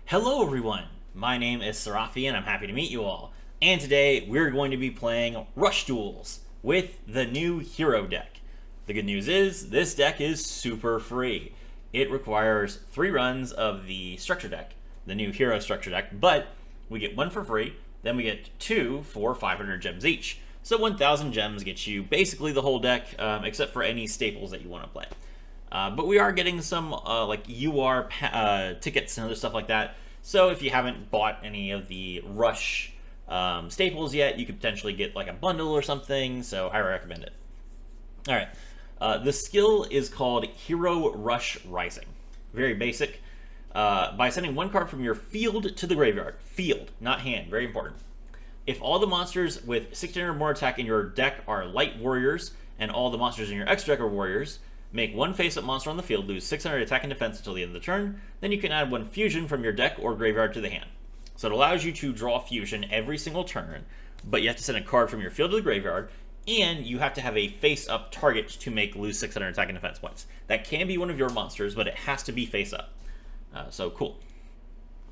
Hello everyone, my name is Serafi and I'm happy to meet you all. And today we're going to be playing Rush Duels with the new hero deck. The good news is this deck is super free. It requires 3 runs of the structure deck, the new hero structure deck, but we get 1 for free, then we get 2 for 500 gems each. So 1,000 gems gets you basically the whole deck, except for any staples that you want to play. But we are getting some like UR tickets and other stuff like that. So if you haven't bought any of the Rush staples yet, you could potentially get like a bundle or something. So I recommend it. All right. The skill is called Hero Rush Rising. Very basic. By sending 1 card from your field to the graveyard. Field, not hand. Very important. If all the monsters with 16 or more attack in your deck are light warriors, and all the monsters in your X deck are warriors, make 1 face-up monster on the field lose 600 attack and defense until the end of the turn. Then you can add 1 fusion from your deck or graveyard to the hand. So it allows you to draw fusion every single turn, but you have to send a card from your field to the graveyard, and you have to have a face-up target to make lose 600 attack and defense points. That can be one of your monsters, but it has to be face-up. So cool.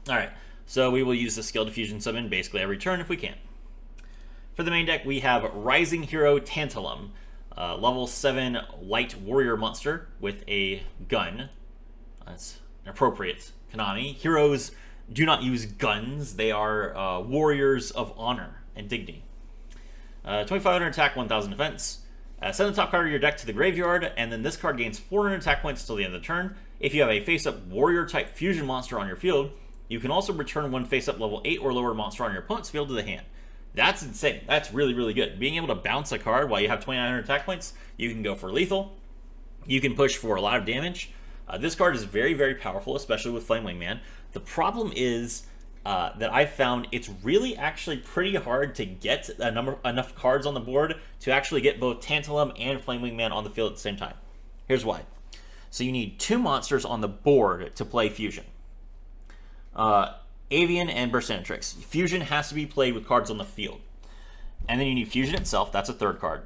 Alright, so we will use the skill to fusion summon basically every turn if we can. For the main deck, we have Rising Hero Tantalum. Level 7 light warrior monster with a gun. That's an appropriate Konami. Heroes do not use guns. They are warriors of honor and dignity. 2,500 attack, 1,000 defense. Send the top card of your deck to the graveyard, and then this card gains 400 attack points until the end of the turn. If you have a face-up warrior-type fusion monster on your field, you can also return 1 face-up level 8 or lower monster on your opponent's field to the hand. That's insane. That's really, really good. Being able to bounce a card while you have 2,900 attack points, you can go for lethal. You can push for a lot of damage. This card is very, very powerful, especially with Flame Wingman. The problem is that I found it's really actually pretty hard to get enough cards on the board to actually get both Tantalum and Flame Wingman on the field at the same time. Here's why. So you need 2 monsters on the board to play Fusion. Avian and Burstinatrix. Fusion has to be played with cards on the field. And then you need Fusion itself, that's a 3rd card.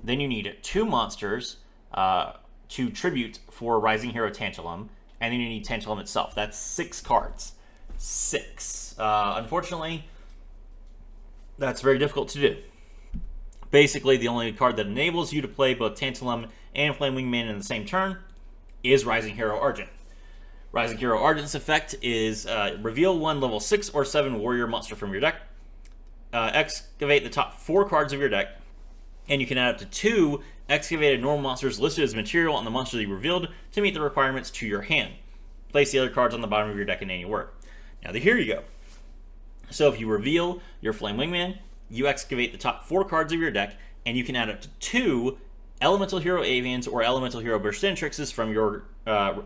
Then you need 2 monsters to tribute for Rising Hero Tantalum, and then you need Tantalum itself. That's 6 cards. 6. Unfortunately, that's very difficult to do. Basically, the only card that enables you to play both Tantalum and Flame Wingman in the same turn is Rising Hero Argent. Rising Hero Argent's effect is reveal 1 level 6 or 7 warrior monster from your deck, excavate the top 4 cards of your deck, and you can add up to 2 excavated normal monsters listed as material on the monster that you revealed to meet the requirements to your hand. Place the other cards on the bottom of your deck in any order. Now here you go. So if you reveal your Flame Wingman, you excavate the top 4 cards of your deck, and you can add up to 2 Elemental Hero Avians or Elemental Hero Burstinatrixes from your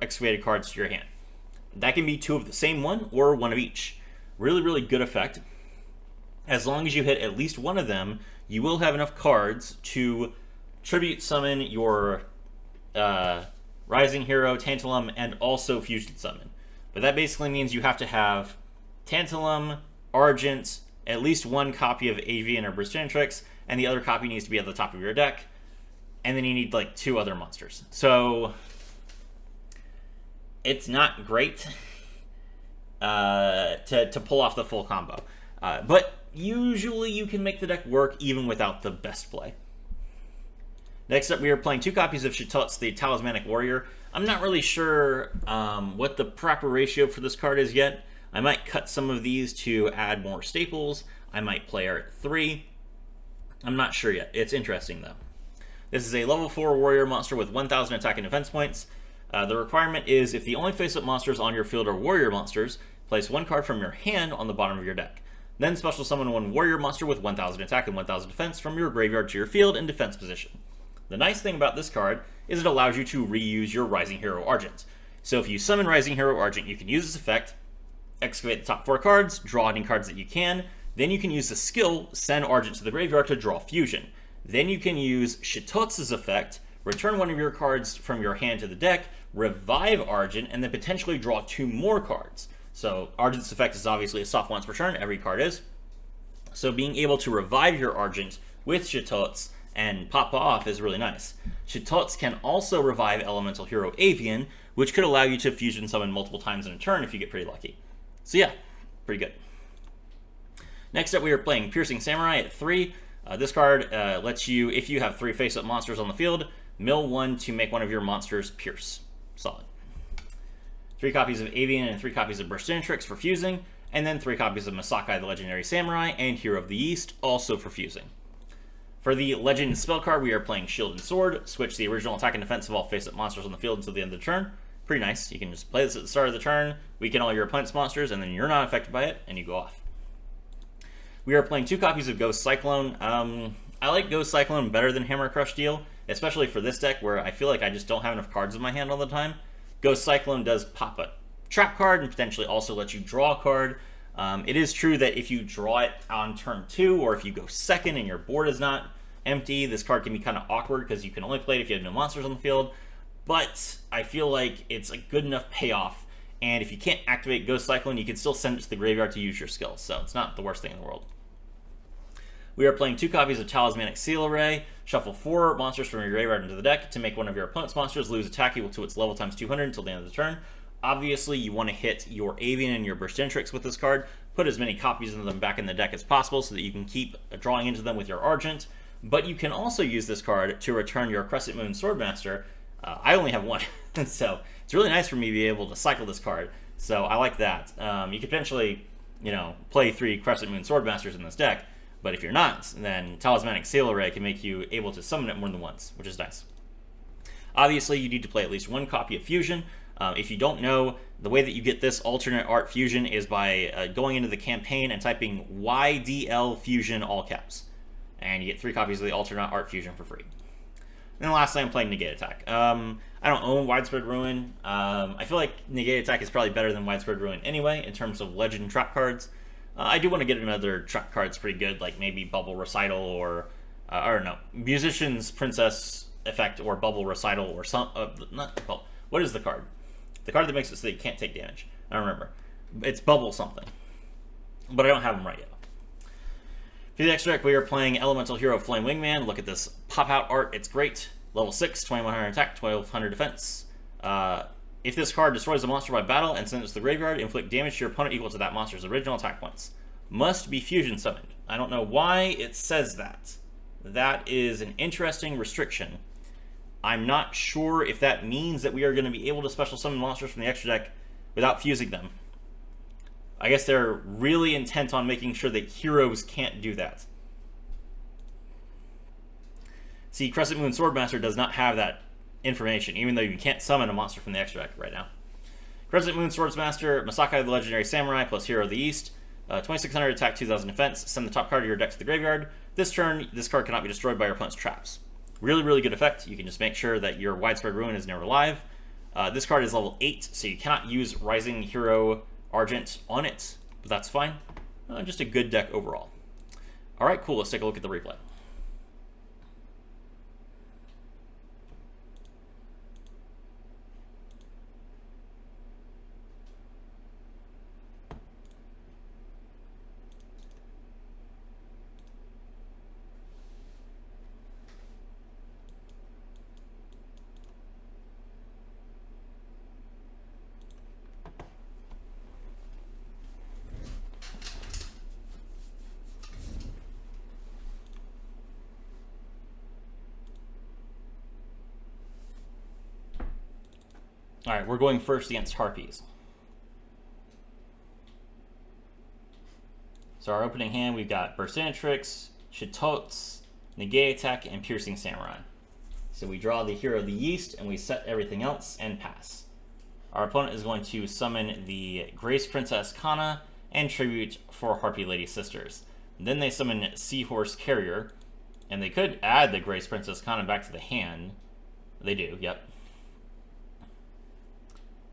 excavated cards to your hand. That can be 2 of the same one or 1 of each. Really, really good effect. As long as you hit at least 1 of them, you will have enough cards to tribute summon your Rising Hero, Tantalum, and also Fusion Summon. But that basically means you have to have Tantalum, Argent, at least 1 copy of Avian or Burstinatrix, and the other copy needs to be at the top of your deck. And then you need like 2 other monsters. So it's not great to pull off the full combo. But usually you can make the deck work even without the best play. Next up, we are playing 2 copies of Shitotz, the Talismanic Warrior. I'm not really sure what the proper ratio for this card is yet. I might cut some of these to add more staples. I might play her at 3. I'm not sure yet. It's interesting, though. This is a level 4 warrior monster with 1,000 attack and defense points. The requirement is if the only face-up monsters on your field are warrior monsters, place 1 card from your hand on the bottom of your deck. Then special summon 1 warrior monster with 1,000 attack and 1,000 defense from your graveyard to your field in defense position. The nice thing about this card is it allows you to reuse your Rising Hero Argent. So if you summon Rising Hero Argent, you can use this effect, excavate the top 4 cards, draw any cards that you can, then you can use the skill, send Argent to the graveyard to draw Fusion. Then you can use Shitotz's effect, return 1 of your cards from your hand to the deck, revive Argent, and then potentially draw 2 more cards. So Argent's effect is obviously a soft once per turn, every card is. So being able to revive your Argent with Shitotz and pop off is really nice. Shitotz can also revive Elemental Hero Avian, which could allow you to fusion summon multiple times in a turn if you get pretty lucky. So yeah, pretty good. Next up, we are playing Piercing Samurai at 3. This card lets you, if you have 3 face-up monsters on the field, mill 1 to make one of your monsters pierce. Solid. 3 copies of Avian and 3 copies of Burstinatrix for fusing, and then 3 copies of Masakai the Legendary Samurai and Hero of the East, also for fusing. For the Legend spell card, we are playing Shield and Sword. Switch the original attack and defense of all face-up monsters on the field until the end of the turn. Pretty nice. You can just play this at the start of the turn, weaken all your opponent's monsters, and then you're not affected by it, and you go off. We are playing 2 copies of Ghost Cyclone. I like Ghost Cyclone better than Hammer Crush Deal, especially for this deck where I feel like I just don't have enough cards in my hand all the time. Ghost Cyclone does pop a trap card and potentially also let you draw a card. It is true that if you draw it on turn 2, or if you go second and your board is not empty, this card can be kind of awkward because you can only play it if you have no monsters on the field. But I feel like it's a good enough payoff, and if you can't activate Ghost Cyclone, you can still send it to the graveyard to use your skills, so it's not the worst thing in the world. We are playing 2 copies of Talismanic Seal Array. Shuffle 4 monsters from your graveyard into the deck to make one of your opponent's monsters lose attack equal to its level times 200 until the end of the turn. Obviously, you want to hit your Avian and your Burstinatrix with this card. Put as many copies of them back in the deck as possible so that you can keep drawing into them with your Argent. But you can also use this card to return your Crescent Moon Swordmaster. I only have 1, so it's really nice for me to be able to cycle this card. So I like that. You could potentially, play 3 Crescent Moon Swordmasters in this deck. But if you're not, then Talismanic Seal Array can make you able to summon it more than once, which is nice. Obviously, you need to play at least 1 copy of Fusion. If you don't know, the way that you get this alternate art Fusion is by going into the campaign and typing YDL Fusion all caps. And you get 3 copies of the alternate art Fusion for free. And then lastly, I'm playing Negate Attack. I don't own Widespread Ruin. I feel like Negate Attack is probably better than Widespread Ruin anyway, in terms of Legend trap cards. I do want to get another trap card that's pretty good, like maybe Bubble Recital or don't know, Musician's Princess Effect or Bubble Recital or some, what is the card? The card that makes it so that you can't take damage. I don't remember. It's Bubble something. But I don't have them right yet. For the extra deck, we are playing Elemental Hero Flame Wingman. Look at this pop-out art. It's great. Level 6, 2100 attack, 1200 defense. If this card destroys a monster by battle and sends it to the graveyard, inflict damage to your opponent equal to that monster's original attack points. Must be fusion summoned. I don't know why it says that. That is an interesting restriction. I'm not sure if that means that we are going to be able to special summon monsters from the extra deck without fusing them. I guess they're really intent on making sure that heroes can't do that. See, Crescent Moon Swordmaster does not have that information, even though you can't summon a monster from the extra deck right now. Crescent Moon Swordsmaster, Masakai the Legendary Samurai plus Hero of the East, 2600 attack, 2000 defense, send the top card of your deck to the graveyard. This turn, this card cannot be destroyed by your opponent's traps. Really, really good effect. You can just make sure that your Widespread Ruin is never live. This card is level 8, so you cannot use Rising Hero Argent on it, but that's fine. Just a good deck overall. Alright, cool, let's take a look at the replay. Alright, we're going first against Harpies. So our opening hand, we've got Burstinatrix, Shitots, Negate Attack, and Piercing Samurai. So we draw the Hero of the East, and we set everything else and pass. Our opponent is going to summon the Grace Princess Kana and Tribute for Harpy Lady Sisters. Then they summon Seahorse Carrier, and they could add the Grace Princess Kana back to the hand. They do, yep.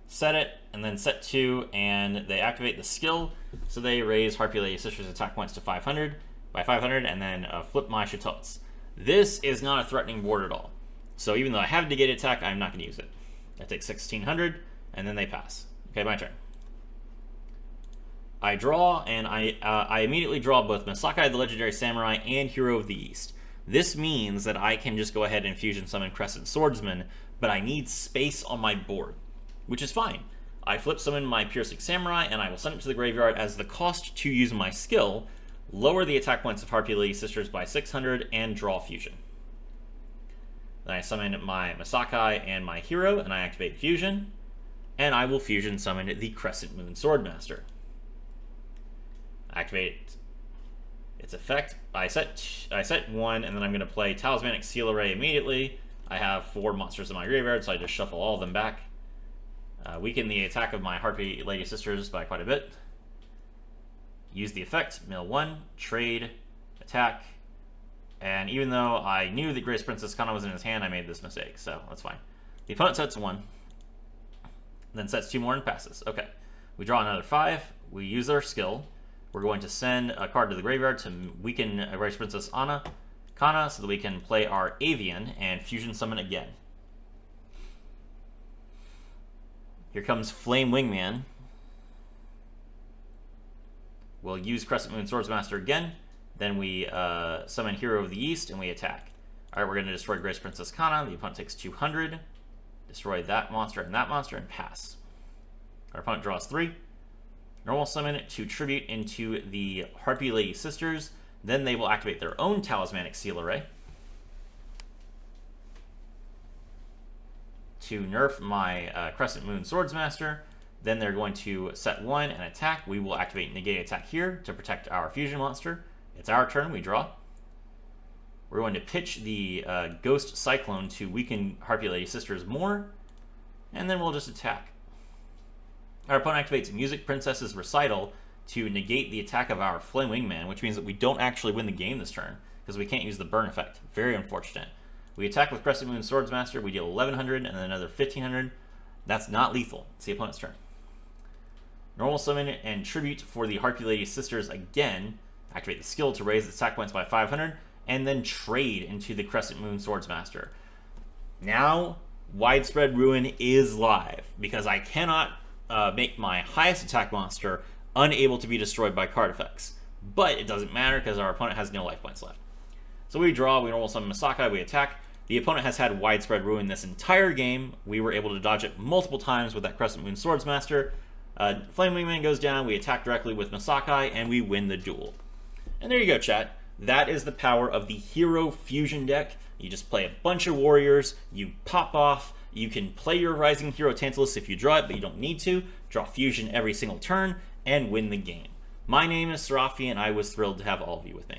Set it, and then set 2, and they activate the skill, so they raise Harpy Lady Sisters' attack points to 500 by 500, and then flip my Shitots. This is not a threatening board at all. So even though I have Negate Attack, I'm not going to use it. I take 1600, and then they pass. Okay, my turn. I draw, and I immediately draw both Masakai the Legendary Samurai and Hero of the East. This means that I can just go ahead and fusion summon Crescent Swordsman, but I need space on my board, which is fine. I flip summon my Piercing Samurai, and I will send it to the graveyard as the cost to use my skill, lower the attack points of Harpy Lady Sisters by 600, and draw Fusion. Then I summon my Masakai and my hero, and I activate Fusion, and I will Fusion summon the Crescent Moon Swordmaster. Activate its effect. I set 1, and then I'm going to play Talismanic Seal Array immediately. I have 4 monsters in my graveyard, so I just shuffle all of them back. Weaken the attack of my Harpy Lady Sisters by quite a bit. Use the effect, mill 1, trade, attack, and even though I knew that Grace Princess Kana was in his hand, I made this mistake, so that's fine. The opponent sets 1, then sets 2 more and passes. Okay, we draw another 5, we use our skill. We're going to send a card to the graveyard to weaken Grace Princess Kana so that we can play our Avian and Fusion Summon again. Here comes Flame Wingman. We'll use Crescent Moon Swordsmaster again. Then we summon Hero of the East and we attack. Alright, we're going to destroy Grace Princess Kana. The opponent takes 200. Destroy that monster and pass. Our opponent draws 3. Normal summon to tribute into the Harpy Lady Sisters. Then they will activate their own Talismanic Seal Array to nerf my Crescent Moon Swordsmaster. Then they're going to set 1 and attack. We will activate Negate Attack here to protect our Fusion monster. It's our turn, we draw. We're going to pitch the Ghost Cyclone to weaken Harpy Lady Sisters more, and then we'll just attack. Our opponent activates Music Princess's Recital to negate the attack of our Flame Wingman, which means that we don't actually win the game this turn, because we can't use the burn effect. Very unfortunate. We attack with Crescent Moon Swordsmaster, we deal 1100 and then another 1500. That's not lethal. It's the opponent's turn. Normal summon and tribute for the Harpy Lady Sisters again. Activate the skill to raise its attack points by 500, and then trade into the Crescent Moon Swordsmaster. Now, Widespread Ruin is live, because I cannot make my highest attack monster unable to be destroyed by card effects. But it doesn't matter, because our opponent has no life points left. So we draw, we normal summon Masakai, we attack. The opponent has had Widespread Ruin this entire game. We were able to dodge it multiple times with that Crescent Moon Swordsmaster. Flame Wingman goes down, we attack directly with Masakai, and we win the duel. And there you go, chat. That is the power of the Hero Fusion deck. You just play a bunch of warriors, you pop off, you can play your Rising Hero Tantalus if you draw it, but you don't need to. Draw Fusion every single turn, and win the game. My name is Serafi, and I was thrilled to have all of you with me.